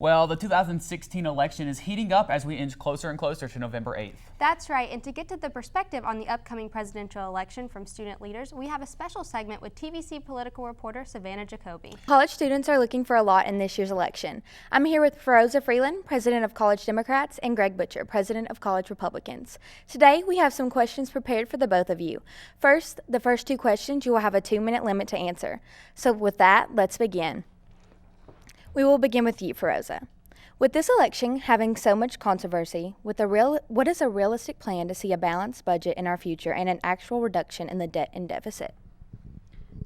Well, the 2016 election is heating up as we inch closer and closer to November 8th. That's right, and to get to the perspective on the upcoming presidential election from student leaders, we have a special segment with TVC political reporter Savanna Jacoby. College students are looking for a lot in this year's election. I'm here with Feroza Freeland, president of College Democrats, and Greg Butcher, president of College Republicans. Today, we have some questions prepared for the both of you. First, the first two questions you will have a 2-minute limit to answer. So with that, let's begin. We will begin with you, Feroza. With this election having so much controversy, what is a realistic plan to see a balanced budget in our future and an actual reduction in the debt and deficit?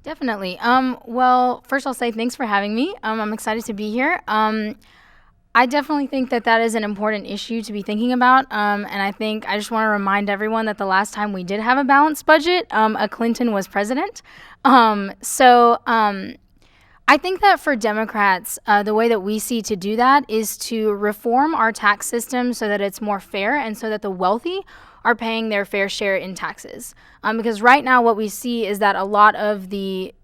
Definitely. Well, first I'll say thanks for having me. I'm excited to be here. I definitely think that is an important issue to be thinking about. And I think I just want to remind everyone that the last time we did have a balanced budget, a Clinton was president. I think that for Democrats, the way that we see to do that is to reform our tax system so that it's more fair and so that the wealthy are paying their fair share in taxes. Because right now what we see is that a lot of the,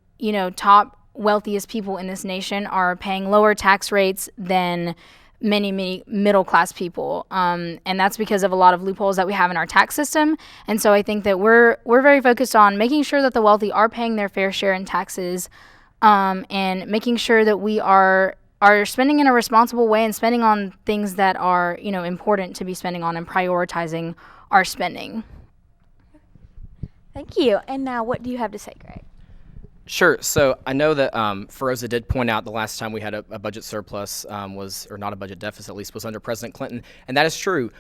top wealthiest people in this nation are paying lower tax rates than many middle-class people. And that's because of a lot of loopholes that we have in our tax system. And so I think that we're very focused on making sure that the wealthy are paying their fair share in taxes, and making sure that we are spending in a responsible way and spending on things that are, important to be spending on and prioritizing our spending. Thank you. And now what do you have to say, Greg? Sure. So I know that Feroza did point out the last time we had a budget surplus or not a budget deficit at least, was under President Clinton. And that is true.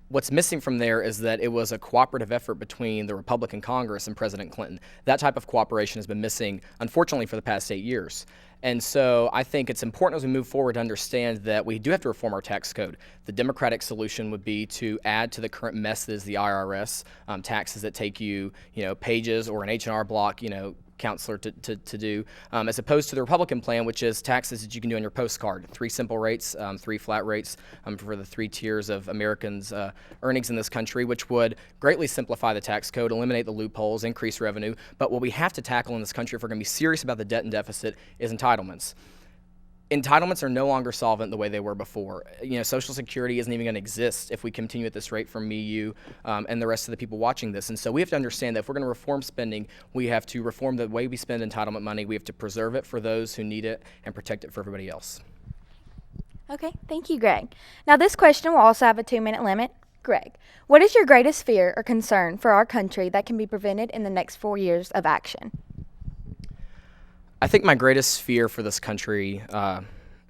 What's missing from there is that it was a cooperative effort between the Republican Congress and President Clinton. That type of cooperation has been missing, unfortunately, for the past 8 years. And so I think it's important as we move forward to understand that we do have to reform our tax code. The Democratic solution would be to add to the current mess that is the IRS, taxes that take you, pages or an H&R Block, counselor to do, as opposed to the Republican plan, which is taxes that you can do on your postcard. 3 simple rates, 3 flat rates for the 3 tiers of Americans' earnings in this country, which would greatly simplify the tax code, eliminate the loopholes, increase revenue. But what we have to tackle in this country if we're going to be serious about the debt and deficit is entitlements. Entitlements are no longer solvent the way they were before. Social Security isn't even going to exist if we continue at this rate for me, you, and the rest of the people watching this. And so we have to understand that if we're going to reform spending, we have to reform the way we spend entitlement money. We have to preserve it for those who need it and protect it for everybody else. Okay, thank you, Greg. Now this question will also have a 2-minute limit. Greg, what is your greatest fear or concern for our country that can be prevented in the next 4 years of action? I think my greatest fear for this country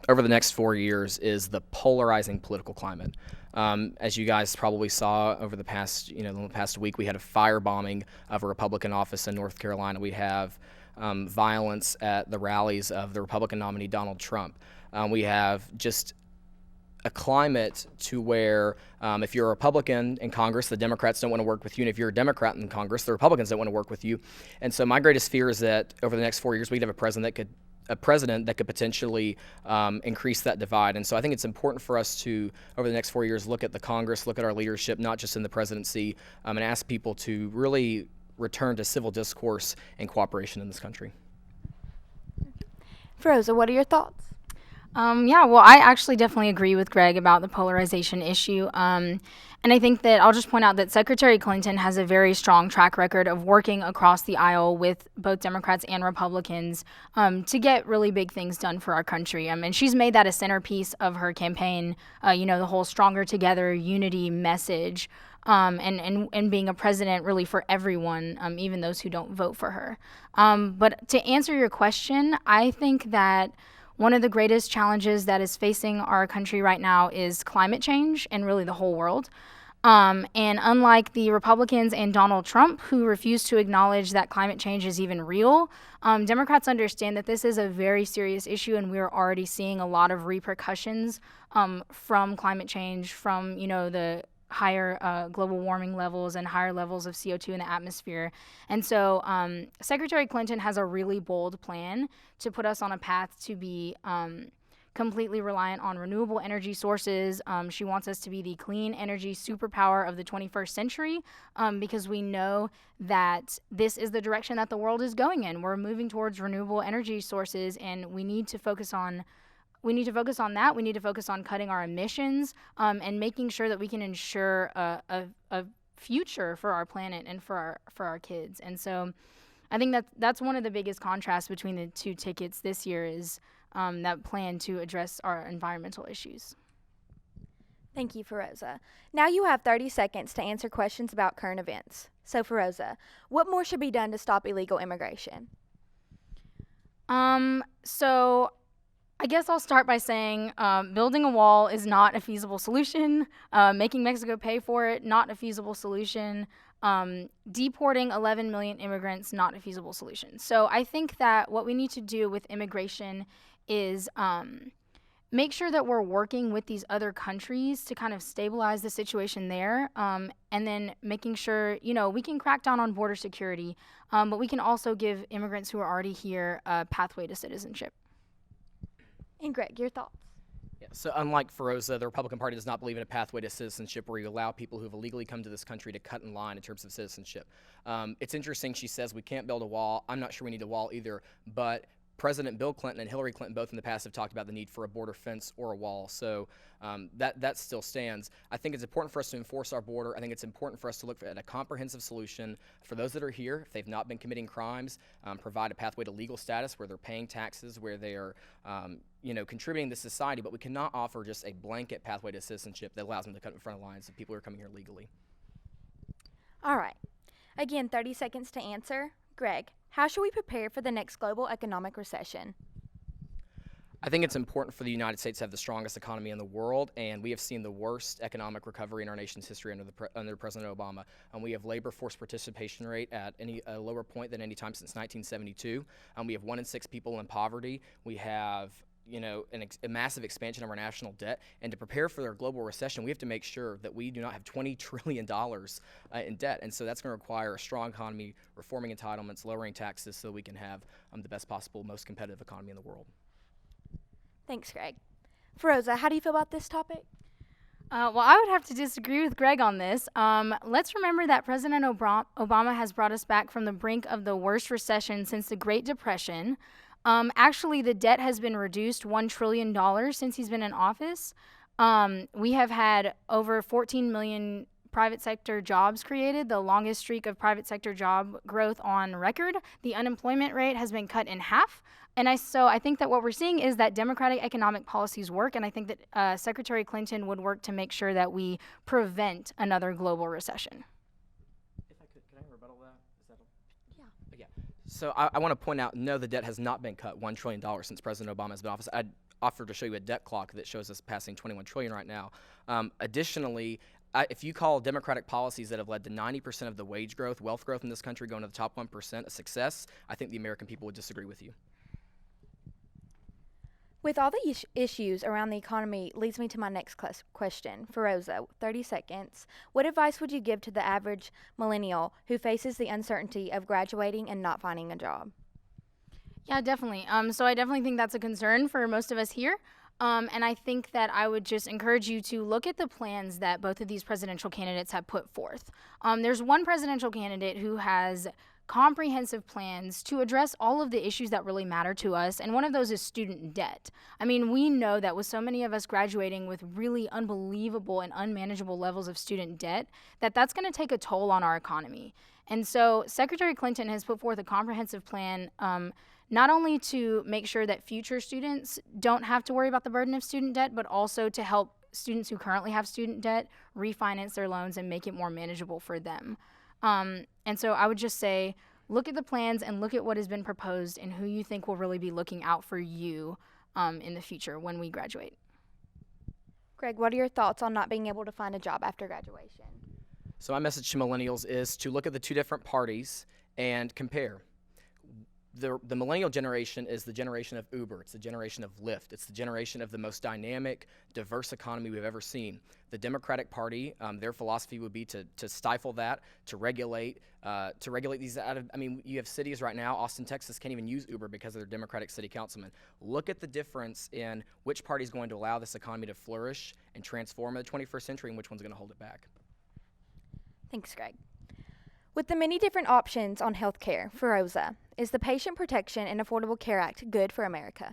over the next 4 years is the polarizing political climate. As you guys probably saw over the past week, we had a firebombing of a Republican office in North Carolina. We have violence at the rallies of the Republican nominee Donald Trump. We have just a climate to where if you're a Republican in Congress, the Democrats don't want to work with you, and if you're a Democrat in Congress, the Republicans don't want to work with you. And so my greatest fear is that over the next 4 years, we'd have a president that could potentially increase that divide. And so I think it's important for us to, over the next 4 years, look at the Congress, look at our leadership, not just in the presidency, and ask people to really return to civil discourse and cooperation in this country. Feroza, what are your thoughts? Well, I actually definitely agree with Greg about the polarization issue. And I think that I'll just point out that Secretary Clinton has a very strong track record of working across the aisle with both Democrats and Republicans to get really big things done for our country. And she's made that a centerpiece of her campaign, the whole Stronger Together unity message, and being a president really for everyone, even those who don't vote for her. But to answer your question, I think that one of the greatest challenges that is facing our country right now is climate change and really the whole world. And unlike the Republicans and Donald Trump, who refuse to acknowledge that climate change is even real, Democrats understand that this is a very serious issue, and we're already seeing a lot of repercussions from climate change, from the higher global warming levels and higher levels of CO2 in the atmosphere. And so Secretary Clinton has a really bold plan to put us on a path to be completely reliant on renewable energy sources. She wants us to be the clean energy superpower of the 21st century because we know that this is the direction that the world is going in. We're moving towards renewable energy sources, and we need to focus on we need to focus on that. We need to focus on cutting our emissions and making sure that we can ensure a future for our planet and for our kids. And so I think that's one of the biggest contrasts between the two tickets this year is that plan to address our environmental issues. Thank you, Feroza. Now you have 30 seconds to answer questions about current events. So, Feroza, what more should be done to stop illegal immigration? So I guess I'll start by saying building a wall is not a feasible solution. Making Mexico pay for it, not a feasible solution. Deporting 11 million immigrants, not a feasible solution. So I think that what we need to do with immigration is make sure that we're working with these other countries to kind of stabilize the situation there, and then making sure, we can crack down on border security, but we can also give immigrants who are already here a pathway to citizenship. And Greg, your thoughts? Yeah, so unlike Feroza, the Republican Party does not believe in a pathway to citizenship where you allow people who have illegally come to this country to cut in line in terms of citizenship. It's interesting, she says we can't build a wall. I'm not sure we need a wall either, but President Bill Clinton and Hillary Clinton both in the past have talked about the need for a border fence or a wall. So that still stands. I think it's important for us to enforce our border. I think it's important for us to look at a comprehensive solution for those that are here, if they've not been committing crimes, provide a pathway to legal status where they're paying taxes, where they are contributing to society, but we cannot offer just a blanket pathway to citizenship that allows them to cut in front of lines of people who are coming here legally. All right. Again, 30 seconds to answer. Greg, how should we prepare for the next global economic recession? I think it's important for the United States to have the strongest economy in the world, and we have seen the worst economic recovery in our nation's history under President Obama. And we have labor force participation rate at a lower point than any time since 1972. We have 1 in 6 people in poverty. We have a massive expansion of our national debt. And to prepare for their global recession, we have to make sure that we do not have $20 trillion in debt. And so that's going to require a strong economy, reforming entitlements, lowering taxes so that we can have the best possible, most competitive economy in the world. Thanks, Greg. Feroza, how do you feel about this topic? Well, I would have to disagree with Greg on this. Let's remember that President Obama has brought us back from the brink of the worst recession since the Great Depression. Actually, the debt has been reduced $1 trillion since he's been in office. We have had over 14 million private sector jobs created, the longest streak of private sector job growth on record. The unemployment rate has been cut in half. And so I think that what we're seeing is that democratic economic policies work, and I think that Secretary Clinton would work to make sure that we prevent another global recession. If I could I rebuttal that? Is that Yeah. So I want to point out, no, the debt has not been cut $1 trillion since President Obama has been in office. I'd offer to show you a debt clock that shows us passing $21 trillion right now. Additionally, if you call democratic policies that have led to 90% of the wage growth, wealth growth in this country going to the top 1% a success, I think the American people would disagree with you. With all the issues around the economy leads me to my next question. Feroza, 30 seconds. What advice would you give to the average millennial who faces the uncertainty of graduating and not finding a job? Yeah, definitely. So I definitely think that's a concern for most of us here. And I think that I would just encourage you to look at the plans that both of these presidential candidates have put forth. There's one presidential candidate who has comprehensive plans to address all of the issues that really matter to us, and one of those is student debt. I mean, we know that with so many of us graduating with really unbelievable and unmanageable levels of student debt, that's going to take a toll on our economy. And so Secretary Clinton has put forth a comprehensive plan not only to make sure that future students don't have to worry about the burden of student debt, but also to help students who currently have student debt refinance their loans and make it more manageable for them. And so I would just say, look at the plans and look at what has been proposed and who you think will really be looking out for you in the future when we graduate. Greg, what are your thoughts on not being able to find a job after graduation? So my message to millennials is to look at the two different parties and compare. The millennial generation is the generation of Uber. It's the generation of Lyft. It's the generation of the most dynamic, diverse economy we've ever seen. The Democratic Party, their philosophy would be to stifle that, to regulate these out of. I mean, you have cities right now. Austin, Texas, can't even use Uber because of their Democratic city councilmen. Look at the difference in which party is going to allow this economy to flourish and transform in the 21st century, and which one's going to hold it back. Thanks, Greg. With the many different options on health care, Feroza, is the Patient Protection and Affordable Care Act good for America?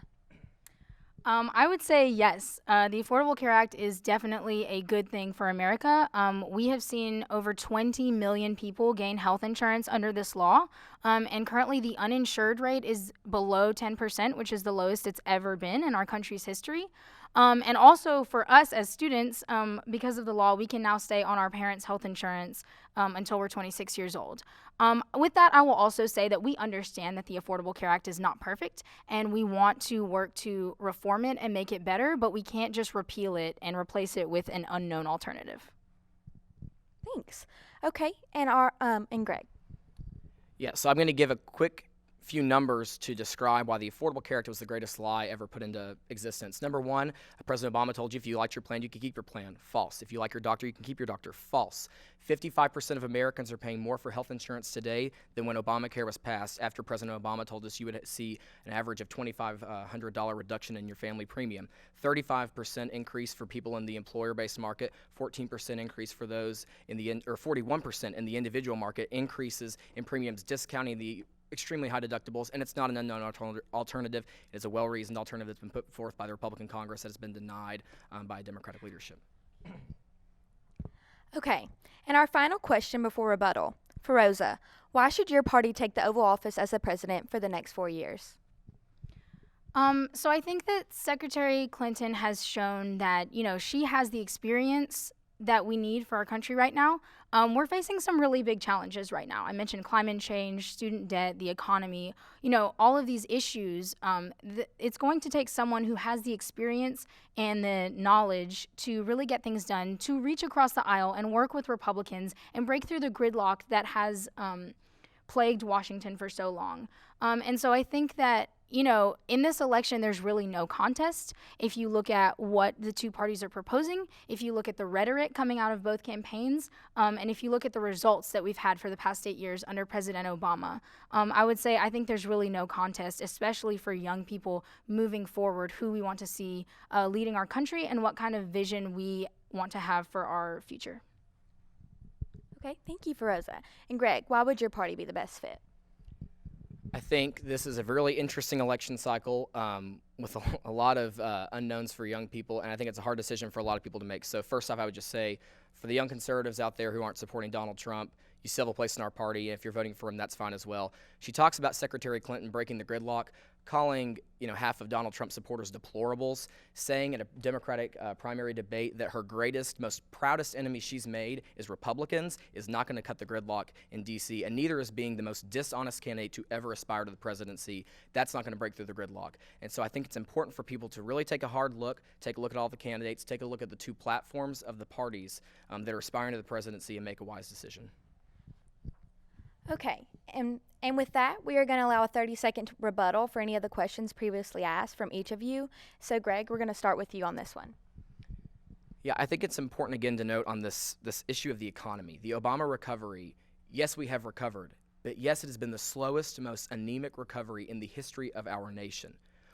I would say yes. The Affordable Care Act is definitely a good thing for America. We have seen over 20 million people gain health insurance under this law. And currently, the uninsured rate is below 10%, which is the lowest it's ever been in our country's history. And also for us as students, because of the law, we can now stay on our parents' health insurance until we're 26 years old. With that, I will also say that we understand that the Affordable Care Act is not perfect, and we want to work to reform it and make it better, but we can't just repeal it and replace it with an unknown alternative. Thanks. Okay, and Greg. Yeah, so I'm going to give a quick few numbers to describe why the Affordable Care Act was the greatest lie ever put into existence. Number one, President Obama told you if you liked your plan, you could keep your plan. False. If you like your doctor, you can keep your doctor. False. 55% of Americans are paying more for health insurance today than when Obamacare was passed, after President Obama told us you would see an average of $2,500 reduction in your family premium. 35% increase for people in the employer-based market, 14% increase for those in the 41% in the individual market, increases in premiums, discounting the extremely high deductibles, and it's not an unknown alternative. It is a well-reasoned alternative that's been put forth by the Republican Congress that has been denied by Democratic leadership. Okay, and our final question before rebuttal. Feroza, why should your party take the Oval Office as the president for the next 4 years? So I think that Secretary Clinton has shown that, she has the experience that we need for our country right now. We're facing some really big challenges right now. I mentioned climate change, student debt, the economy, all of these issues. It's going to take someone who has the experience and the knowledge to really get things done, to reach across the aisle and work with Republicans and break through the gridlock that has plagued Washington for so long. And so I think that, in this election, there's really no contest. If you look at what the two parties are proposing, if you look at the rhetoric coming out of both campaigns, and if you look at the results that we've had for the past 8 years under President Obama, I would say I think there's really no contest, especially for young people moving forward, who we want to see leading our country and what kind of vision we want to have for our future. Okay, thank you, Feroza. And Greg, why would your party be the best fit? I think this is a really interesting election cycle with a lot of unknowns for young people, and I think it's a hard decision for a lot of people to make. So first off, I would just say, for the young conservatives out there who aren't supporting Donald Trump, you still have a place in our party. If you're voting for him, that's fine as well. She talks about Secretary Clinton breaking the gridlock, calling half of Donald Trump supporters deplorables, saying in a Democratic primary debate that her greatest, most proudest enemy she's made is Republicans, is not going to cut the gridlock in D.C., and neither is being the most dishonest candidate to ever aspire to the presidency. That's not going to break through the gridlock. And so I think it's important for people to really take a hard look, take a look at all the candidates, take a look at the two platforms of the parties that are aspiring to the presidency, and make a wise decision. Okay, and with that, we are going to allow a 30-second rebuttal for any of the questions previously asked from each of you. So, Greg, we're going to start with you on this one. Yeah, I think it's important, again, to note on this issue of the economy. The Obama recovery, yes, we have recovered, but yes, it has been the slowest, most anemic recovery in the history of our nation.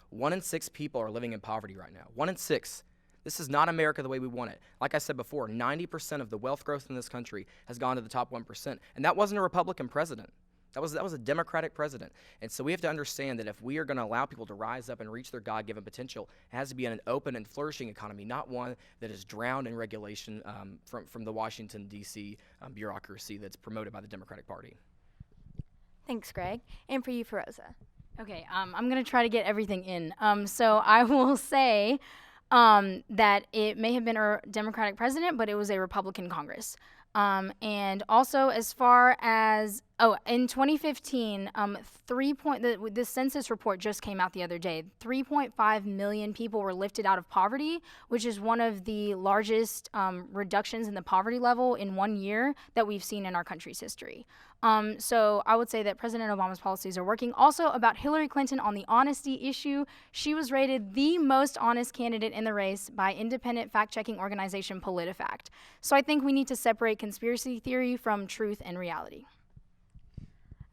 1 in 6 people are living in poverty right now. 1 in 6. This is not America the way we want it. Like I said before, 90% of the wealth growth in this country has gone to the top 1%. And that wasn't a Republican president. That was a Democratic president. And so we have to understand that if we are going to allow people to rise up and reach their God-given potential, it has to be in an open and flourishing economy, not one that is drowned in regulation from the Washington, D.C. Bureaucracy that's promoted by the Democratic Party. Thanks, Greg. And for you, Feroza. Okay, I'm going to try to get everything in. So I will say that it may have been a Democratic president, but it was a Republican Congress. And also, as far as, in 2015, the census report just came out the other day. 3.5 million people were lifted out of poverty, which is one of the largest reductions in the poverty level in 1 year that we've seen in our country's history. So I would say that President Obama's policies are working. Also, about Hillary Clinton on the honesty issue, she was rated the most honest candidate in the race by independent fact-checking organization PolitiFact. So I think we need to separate conspiracy theory from truth and reality.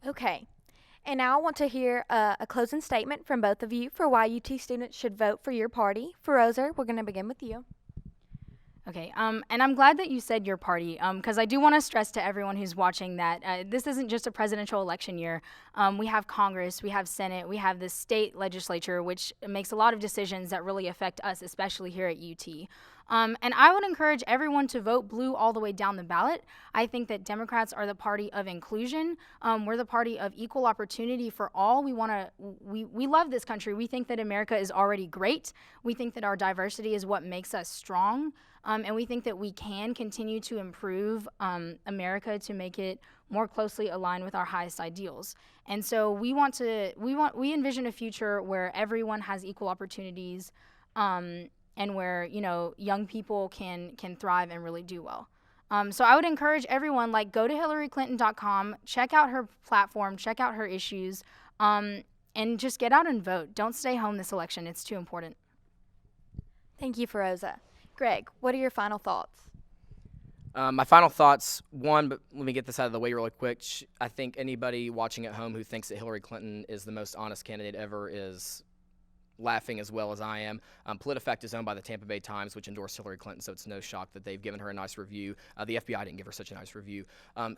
Okay, and now I want to hear a closing statement from both of you for why UT students should vote for your party. Feroza, we're going to begin with you. Okay, and I'm glad that you said your party, because I do want to stress to everyone who's watching that this isn't just a presidential election year. We have Congress, we have Senate, we have the state legislature, which makes a lot of decisions that really affect us, especially here at UT. And I would encourage everyone to vote blue all the way down the ballot. I think that Democrats are the party of inclusion. We're the party of equal opportunity for all. We love this country. We think that America is already great. We think that our diversity is what makes us strong. And we think that we can continue to improve America to make it more closely aligned with our highest ideals. And so we envision a future where everyone has equal opportunities, and where, you know, young people can thrive and really do well. So I would encourage everyone, like, go to HillaryClinton.com, check out her platform, check out her issues, and just get out and vote. Don't stay home this election. It's too important. Thank you, Feroza. Greg, what are your final thoughts? My final thoughts, one, but let me get this out of the way really quick. I think anybody watching at home who thinks that Hillary Clinton is the most honest candidate ever is laughing as well as I am. PolitiFact is owned by the Tampa Bay Times, which endorsed Hillary Clinton, so it's no shock that they've given her a nice review. The FBI didn't give her such a nice review.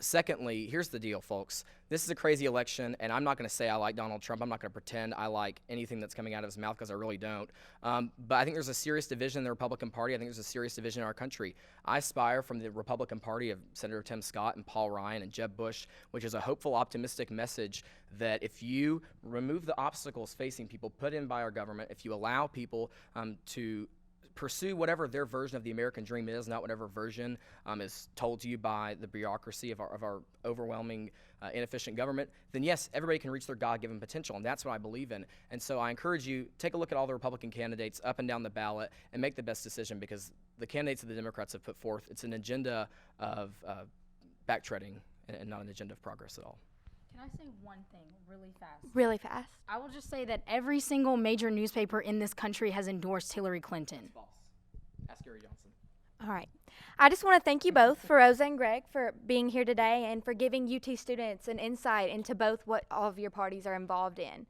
Secondly, here's the deal, folks. This is a crazy election, and I'm not going to say I like Donald Trump. I'm not going to pretend I like anything that's coming out of his mouth, because I really don't. But I think there's a serious division in the Republican Party. I think there's a serious division in our country. I aspire from the Republican Party of Senator Tim Scott and Paul Ryan and Jeb Bush, which is a hopeful, optimistic message that if you remove the obstacles facing people put in by our government, if you allow people to pursue whatever their version of the American dream is, not whatever version is told to you by the bureaucracy of our overwhelming, inefficient government, then yes, everybody can reach their God-given potential, and that's what I believe in. And so I encourage you, take a look at all the Republican candidates up and down the ballot and make the best decision, because the candidates that the Democrats have put forth, it's an agenda of backtreading and not an agenda of progress at all. Can I say one thing really fast? Really fast. I will just say that every single major newspaper in this country has endorsed Hillary Clinton. False. Ask Gary Johnson. All right. I just want to thank you both, Feroza and Greg, for being here today and for giving UT students an insight into both what all of your parties are involved in.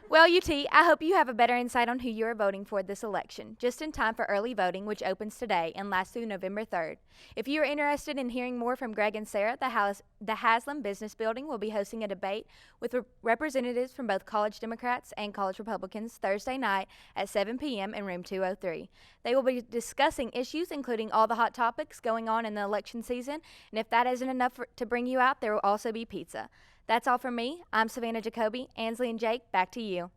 Well, UT, I hope you have a better insight on who you are voting for this election, just in time for early voting, which opens today and lasts through November 3rd. If you are interested in hearing more from Greg and Sarah, the Haslam Business Building will be hosting a debate with representatives from both college Democrats and college Republicans Thursday night at 7 p.m. in room 203. They will be discussing issues including all the hot topics going on in the election season, and if that isn't enough to bring you out, there will also be pizza. That's all from me. I'm Savanna Jacoby. Ansley and Jake, back to you.